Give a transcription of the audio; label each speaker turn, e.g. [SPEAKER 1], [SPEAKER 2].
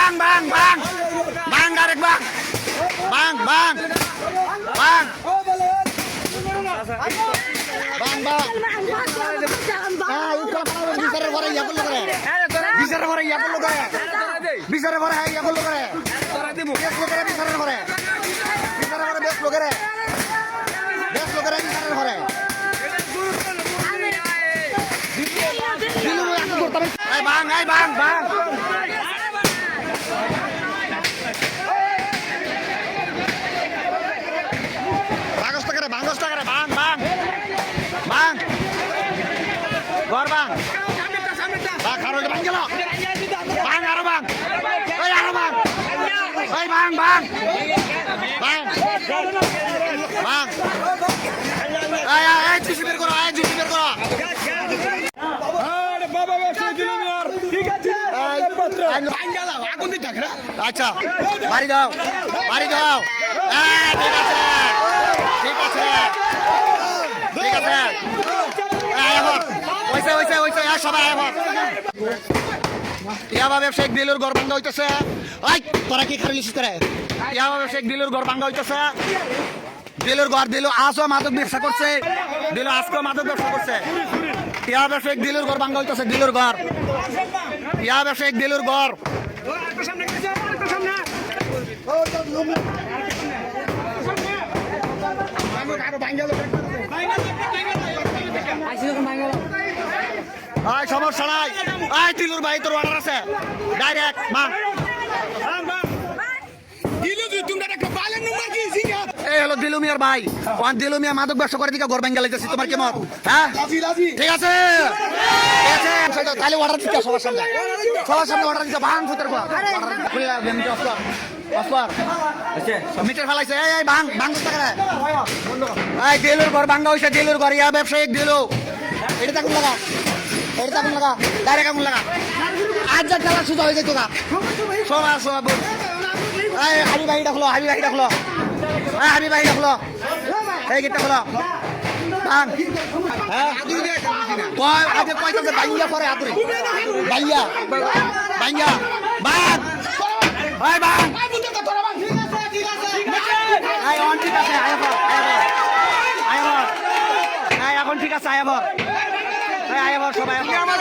[SPEAKER 1] bang bang bang bang direct bang bang bang bang bang bang ah itu apa bicara orang ya perlu kare bicara orang ya perlu kare bicara orang ya perlu kare biasa kare bicara orang biasa kare bicara orang Hai bang, hai bang, bang. Bagus tak kere, bang, bang, bang. Luar bang. Bang, harus bang jelo. Bang, harus bang. Hei, harus bang. Hei, bang, bang. Bang. Bang. Ayo, juice bir koro, ayo juice bir koro. আচ্ছা বাড়ি দাও ঠিক আছে ঠিক আছে ঠিক আছে ওইসে সবাই ইয়াবা ব্যবসায়িক দিলুর ঘর ভাঙ্গা হইতেছে তোরা কি খারিলিস করে ইয়াবা ব্যবসায়িক দিলুর ঘর ভাঙ্গা হইতেছে দিলুর ঘর দিলু আসো মাদক ব্যবসা করছে দিলু আজকে মাদক ব্যবসা করছে ইয়া ব্যবসায়িক দিলুর ঘর ভাঙ্গা হইতেছে দিলুর ঘর ইয়া ব্যবসায়িক দিলুর ঘর সমস্যা নাই দিলুর ভাই তোর অর্ডার আছে ডাইরেক্ট এই হলো দিলু মিয়ার ভাই দিলু মিয়া মাদক ব্যবসা করে দিকে ঘর ভাঙ্গা লাইতেছি তোমার কেমন হ্যাঁ ঠিক আছে তাহলে অর্ডার দিতে সবার সামনে অর্ডার দিতে ভাঙ ফুতের মিটার ফেলাইছে এই ভাঙ এই দিলুর ঘর ভাঙ্গা হয়েছে দিলুর ঘর ইয়া ব্যবসায়িক দিলু এটা কোন লাগা ডাইরেক্ট আগুন লাগা আজ যা খেলা সুযোগ হয়ে যেত সব হাবি বাড়ি ডাকলো হাবি বাড়ি ডাকলো এই গেটটা খোলো বাং হ্যাঁ আগে কয়টা বাইয়া পরে আদরে বাইয়া বাং ভাই বাং অন ঠিক আছে এখন ঠিক আছে আয়াবর সবাই আমার